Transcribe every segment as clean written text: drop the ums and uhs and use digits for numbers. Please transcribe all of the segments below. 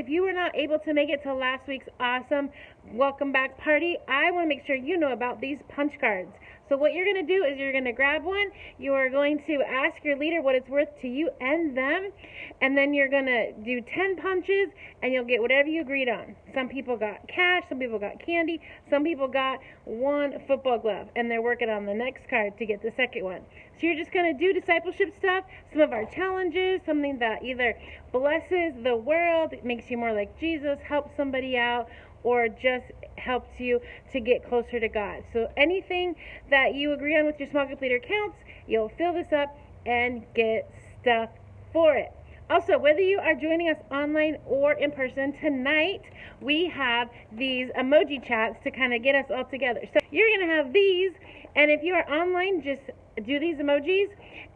if you were not able to make it to last week's awesome welcome back party, I want to make sure you know about these punch cards. So what you're going to do is you're going to grab one, you are going to ask your leader what it's worth to you and them, and then you're going to do 10 punches, and you'll get whatever you agreed on. Some people got cash, some people got candy, some people got one football glove, and they're working on the next card to get the second one. So you're just going to do discipleship stuff, some of our challenges, something that either blesses the world, makes you more like Jesus, helps somebody out, or just helps you to get closer to God. So anything that you agree on with your small group leader counts. You'll fill this up and get stuff for it. Also, whether you are joining us online or in person, tonight we have these emoji chats to kind of get us all together. So you're going to have these, and if you are online, just do these emojis,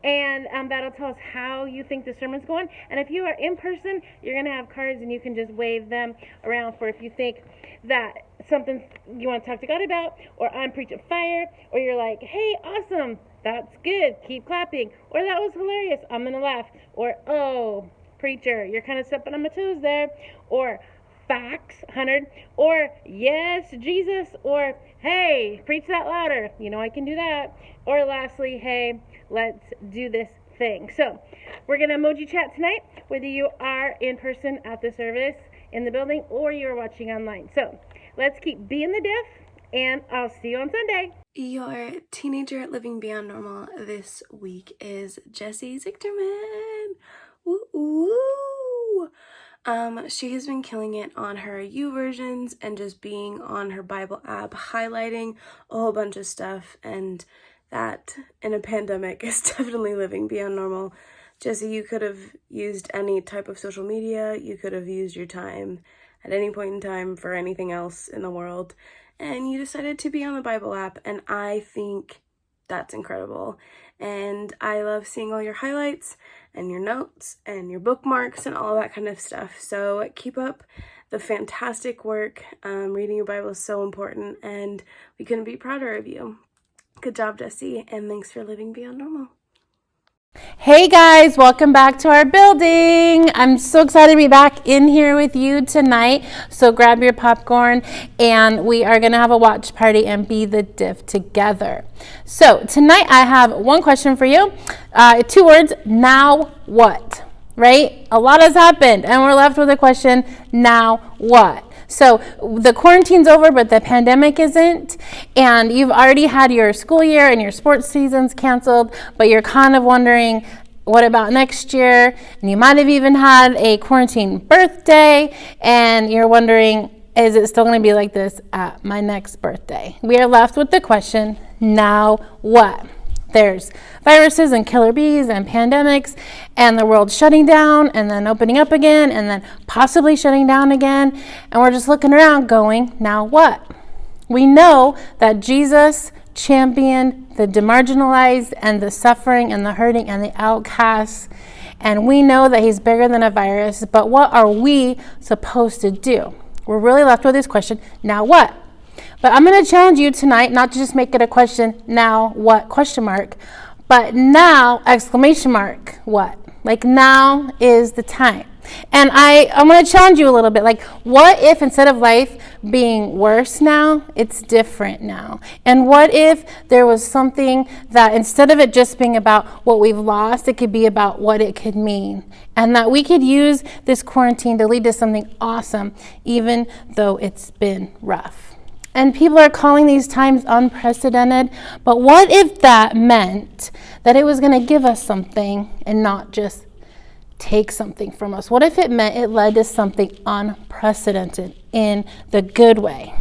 and that'll tell us how you think the sermon's going. And if you are in person, you're going to have cards, and you can just wave them around for if you think that something you want to talk to God about, or I'm preaching fire, or you're like, hey, awesome, that's good, keep clapping, or that was hilarious, I'm going to laugh, or oh, preacher, you're kind of stepping on my toes there, or facts, 100, or yes, Jesus, or hey, preach that louder, you know I can do that, or lastly, hey, let's do this thing. So we're going to emoji chat tonight, whether you are in person at the service in the building or you're watching online. So let's keep being the diff, and I'll see you on Sunday. Your teenager living beyond normal this week is Jessie Zichterman. Woo woo! She has been killing it on her YouVersions and just being on her Bible app, highlighting a whole bunch of stuff, and that in a pandemic is definitely living beyond normal. Jessie, you could have used any type of social media, you could have used your time at any point in time for anything else in the world, and you decided to be on the Bible app, and I think that's incredible. And I love seeing all your highlights and your notes and your bookmarks and all that kind of stuff. So keep up the fantastic work. Reading your Bible is so important, and we couldn't be prouder of you. Good job, Jessie, and thanks for living beyond normal. Hey guys, welcome back to our building. I'm so excited to be back in here with you tonight. So grab your popcorn, and we are going to have a watch party and be the diff together. So tonight I have one question for you. 2 words, now what? Right? A lot has happened, and we're left with a question, now what? So the quarantine's over, but the pandemic isn't, and you've already had your school year and your sports seasons canceled, but you're kind of wondering, what about next year? And you might have even had a quarantine birthday, and you're wondering, is it still going to be like this at my next birthday? We are left with the question, now what? There's viruses and killer bees and pandemics, and the world shutting down and then opening up again and then possibly shutting down again. And we're just looking around going, now what? We know that Jesus championed the demarginalized and the suffering and the hurting and the outcasts. And we know that he's bigger than a virus, but what are we supposed to do? We're really left with this question, now what? But I'm going to challenge you tonight not to just make it a question, now what, question mark, but now, exclamation mark, what? Like now is the time. And I'm going to challenge you a little bit. Like, what if instead of life being worse now, it's different now? And what if there was something that instead of it just being about what we've lost, it could be about what it could mean? And that we could use this quarantine to lead to something awesome, even though it's been rough. And people are calling these times unprecedented, but what if that meant that it was going to give us something and not just take something from us? What if it meant it led to something unprecedented in the good way?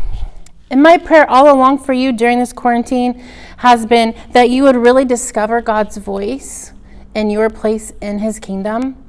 And my prayer all along for you during this quarantine has been that you would really discover God's voice and your place in his kingdom.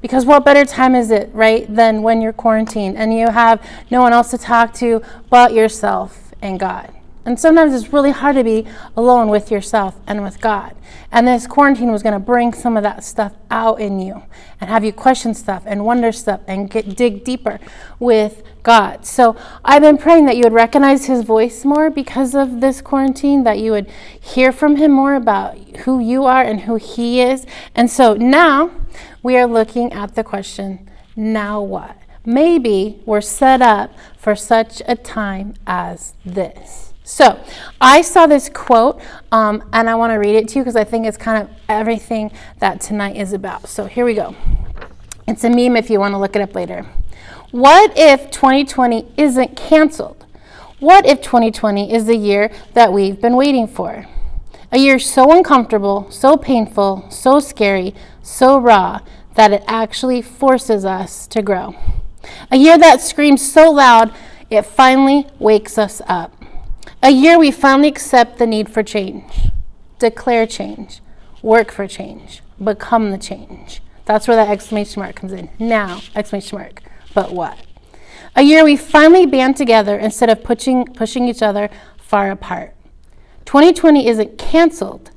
Because what better time is it, right, than when you're quarantined and you have no one else to talk to but yourself and God. And sometimes it's really hard to be alone with yourself and with God. And this quarantine was going to bring some of that stuff out in you and have you question stuff and wonder stuff and dig deeper with God. So I've been praying that you would recognize his voice more because of this quarantine, that you would hear from him more about who you are and who he is. And so now we are looking at the question, now what? maybe we're set up for such a time as this. So I saw this quote, and I want to read it to you because I think it's kind of everything that tonight is about. So here we go. It's a meme if you want to look it up later. What if 2020 isn't canceled? What if 2020 is the year that we've been waiting for? A year so uncomfortable, so painful, so scary, so raw that it actually forces us to grow. A year that screams so loud it finally wakes us up. A year we finally accept the need for change, declare change, work for change, become the change. That's where that exclamation mark comes in. Now, exclamation mark. But what? A year we finally band together instead of pushing each other far apart. 2020 isn't canceled,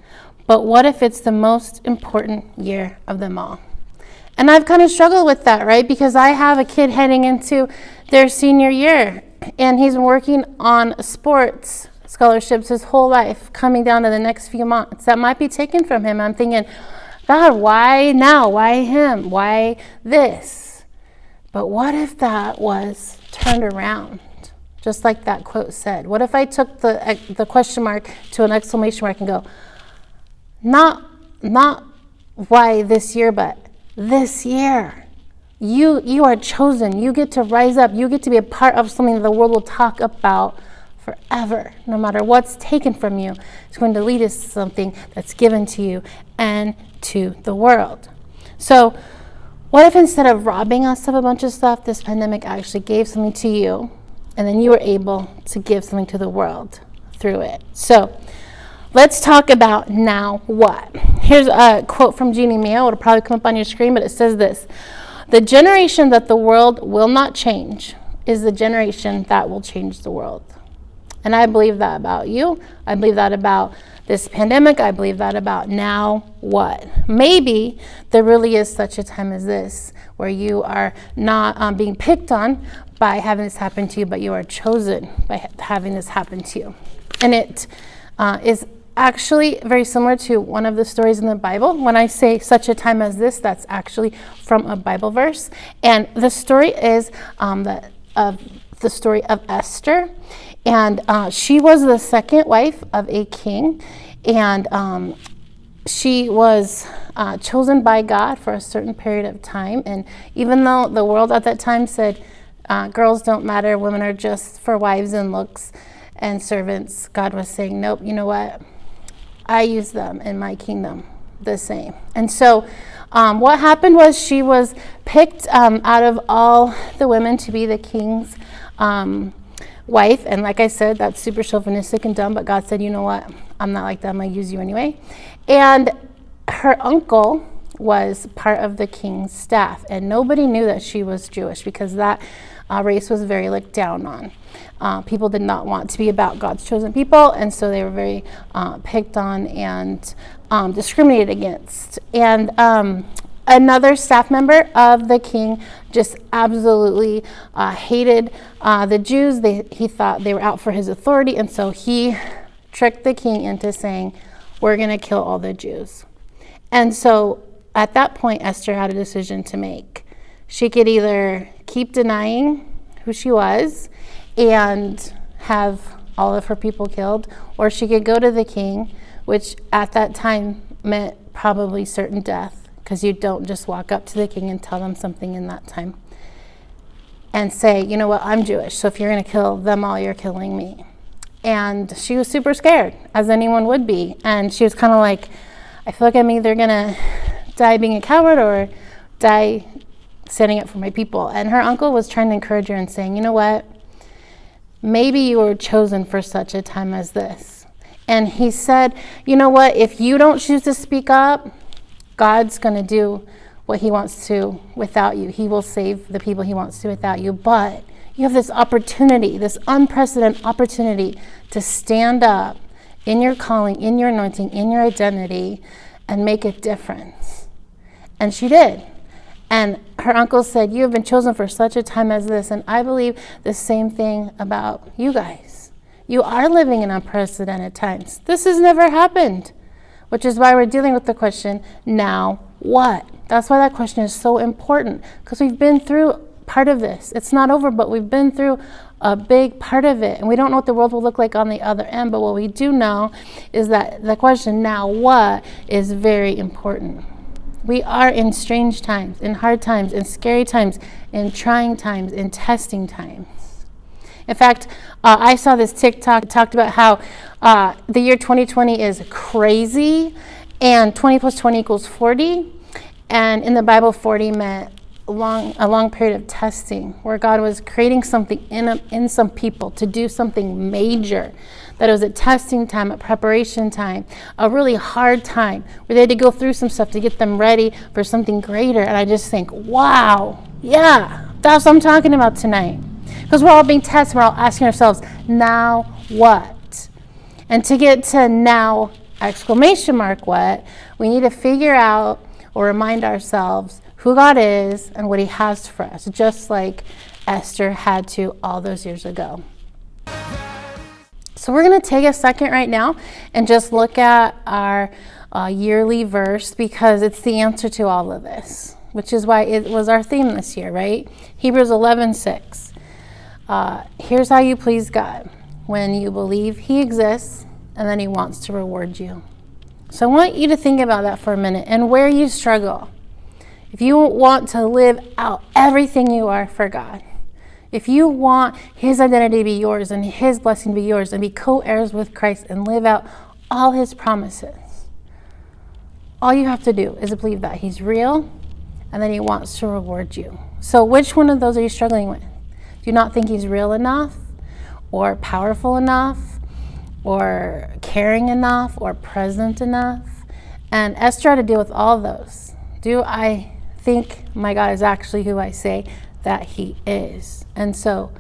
but what if it's the most important year of them all? And I've kind of struggled with that, right? Because I have a kid heading into their senior year, and he's been working on sports scholarships his whole life, coming down to the next few months. That might be taken from him. I'm thinking, God, why now? Why him? Why this? But what if that was turned around? Just like that quote said. What if I took the question mark to an exclamation mark and go, not why this year, but this year. You are chosen. You get to rise up. You get to be a part of something that the world will talk about forever. No matter what's taken from you, it's going to lead us to something that's given to you and to the world. So what if instead of robbing us of a bunch of stuff, this pandemic actually gave something to you, and then you were able to give something to the world through it? So let's talk about now what. Here's a quote from Jeannie Mayo. It'll probably come up on your screen, but it says this: the generation that the world will not change is the generation that will change the world. And I believe that about you. I believe that about this pandemic. I believe that about now what. Maybe there really is such a time as this where you are not being picked on by having this happen to you, but you are chosen by having this happen to you. And it is actually very similar to one of the stories in the Bible. When I say such a time as this, that's actually from a Bible verse. And the story is the story of Esther. And she was the second wife of a king. And she was chosen by God for a certain period of time. And even though the world at that time said, girls don't matter, women are just for wives and looks and servants, God was saying, nope, you know what? I use them in my kingdom the same. And so what happened was she was picked out of all the women to be the king's wife. And like I said, that's super chauvinistic and dumb, but God said, you know what? I'm not like that. I'm going to use you anyway. And her uncle was part of the king's staff, and nobody knew that she was Jewish because that race was very looked down on. People did not want to be about God's chosen people, and so they were very picked on and discriminated against. And another staff member of the king just absolutely hated the Jews. He thought they were out for his authority, and so he tricked the king into saying, we're going to kill all the Jews. And so at that point, Esther had a decision to make. She could either keep denying who she was and have all of her people killed, or she could go to the king, which at that time meant probably certain death, because you don't just walk up to the king and tell them something in that time and say, you know what, I'm Jewish, so if you're going to kill them all, you're killing me. And she was super scared, as anyone would be. And she was kind of like, I feel like I'm either going to die being a coward or die standing up for my people. And her uncle was trying to encourage her and saying, you know what, maybe you were chosen for such a time as this. And he said, you know what, if you don't choose to speak up, God's going to do what he wants to without you. He will save the people he wants to without you. But you have this opportunity, this unprecedented opportunity to stand up in your calling, in your anointing, in your identity, and make a difference. And she did. And her uncle said, you have been chosen for such a time as this. And I believe the same thing about you guys. You are living in unprecedented times. This has never happened, which is why we're dealing with the question, now what? That's why that question is so important, because we've been through part of this. It's not over, but we've been through a big part of it, and we don't know what the world will look like on the other end. But what we do know is that the question, now what, is very important. We are in strange times, in hard times, in scary times, in trying times, in testing times. In fact, I saw this TikTok that talked about how the year 2020 is crazy, and 20 plus 20 equals 40. And in the Bible, 40 meant a long period of testing, where God was creating something in some people to do something major. That it was a testing time, a preparation time, a really hard time, where they had to go through some stuff to get them ready for something greater. And I just think, wow, yeah, that's what I'm talking about tonight. Because we're all being tested, we're all asking ourselves, now what? And to get to now, exclamation mark what, we need to figure out or remind ourselves who God is and what he has for us, just like Esther had to all those years ago. So we're going to take a second right now and just look at our yearly verse, because it's the answer to all of this, which is why it was our theme this year, right? Hebrews 11:6. Here's how you please God: when you believe he exists and then he wants to reward you. So I want you to think about that for a minute and where you struggle. If you want to live out everything you are for God, if you want his identity to be yours and his blessing to be yours and be co-heirs with Christ and live out all his promises, all you have to do is believe that he's real and that he wants to reward you. So which one of those are you struggling with? Do you not think he's real enough, or powerful enough, or caring enough, or present enough? And Esther had to deal with all those. Do I think my God is actually who I say that he is? And so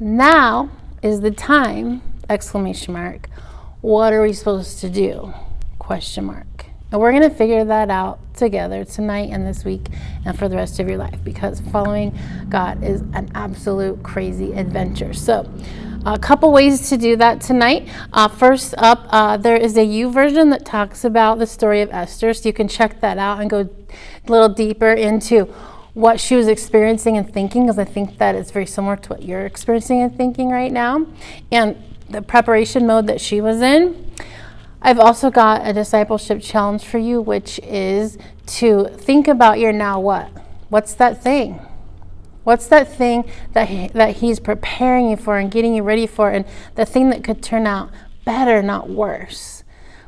now is the time, exclamation mark. What are we supposed to do? Question mark. And we're going to figure that out together tonight and this week and for the rest of your life, because following God is an absolute crazy adventure. So a couple ways to do that tonight. First up, there is a YouVersion that talks about the story of Esther, so you can check that out and go a little deeper into what she was experiencing and thinking, because I think that it's very similar to what you're experiencing and thinking right now, and the preparation mode that she was in. I've also got a discipleship challenge for you, which is to think about your now what. What's that thing? What's that thing that he's preparing you for and getting you ready for, and the thing that could turn out better, not worse?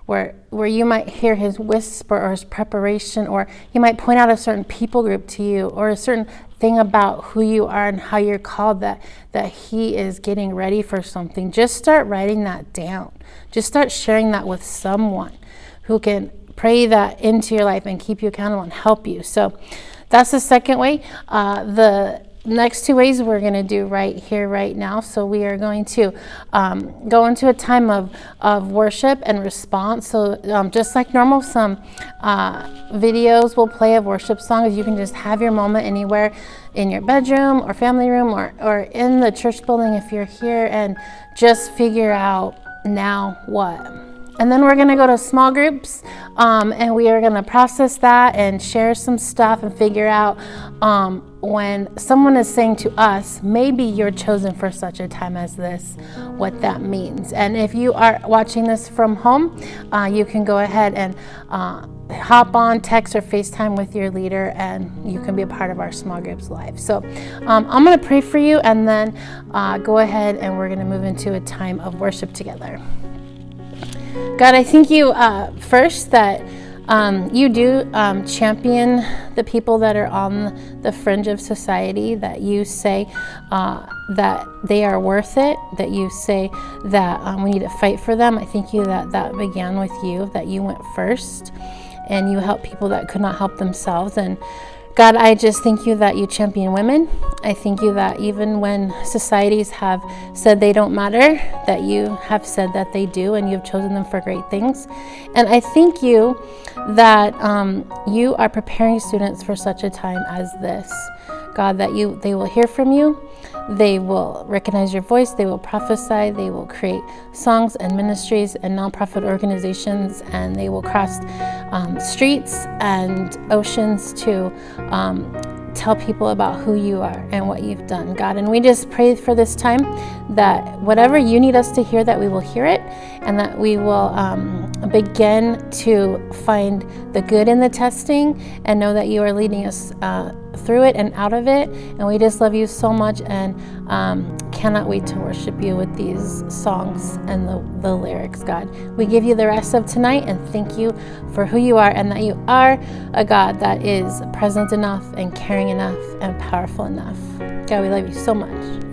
Where you might hear his whisper or his preparation, or he might point out a certain people group to you, or a certain thing about who you are and how you're called, that he is getting ready for something. Just start writing that down. Just start sharing that with someone who can pray that into your life and keep you accountable and help you. So that's the second way. The next two ways we're going to do right here, right now. So we are going to go into a time of worship and response. So just like normal, some videos will play of worship songs. You can just have your moment anywhere in your bedroom or family room or in the church building if you're here, and just figure out now what. And then we're going to go to small groups, and we are going to process that and share some stuff and figure out when someone is saying to us, maybe you're chosen for such a time as this, what that means. And if you are watching this from home, you can go ahead and hop on, text, or FaceTime with your leader, and you can be a part of our small groups live. So I'm going to pray for you, and then go ahead and we're going to move into a time of worship together. God, I thank you first that you do champion the people that are on the fringe of society, that you say that they are worth it, that you say that we need to fight for them. I thank you that began with you, that you went first and you help people that could not help themselves. And God, I just thank you that you champion women. I thank you that even when societies have said they don't matter, that you have said that they do, and you've chosen them for great things. And I thank you that you are preparing students for such a time as this. God, that they will hear from you, they will recognize your voice, they will prophesy, they will create songs and ministries and nonprofit organizations, and they will cross streets and oceans to tell people about who you are and what you've done, God. And we just pray for this time that whatever you need us to hear, that we will hear it, and that we will begin to find the good in the testing and know that you are leading us through it and out of it. And we just love you so much, and cannot wait to worship you with these songs and the lyrics, God. We give you the rest of tonight and thank you for who you are, and that you are a God that is present enough and caring enough and powerful enough. God, we love you so much.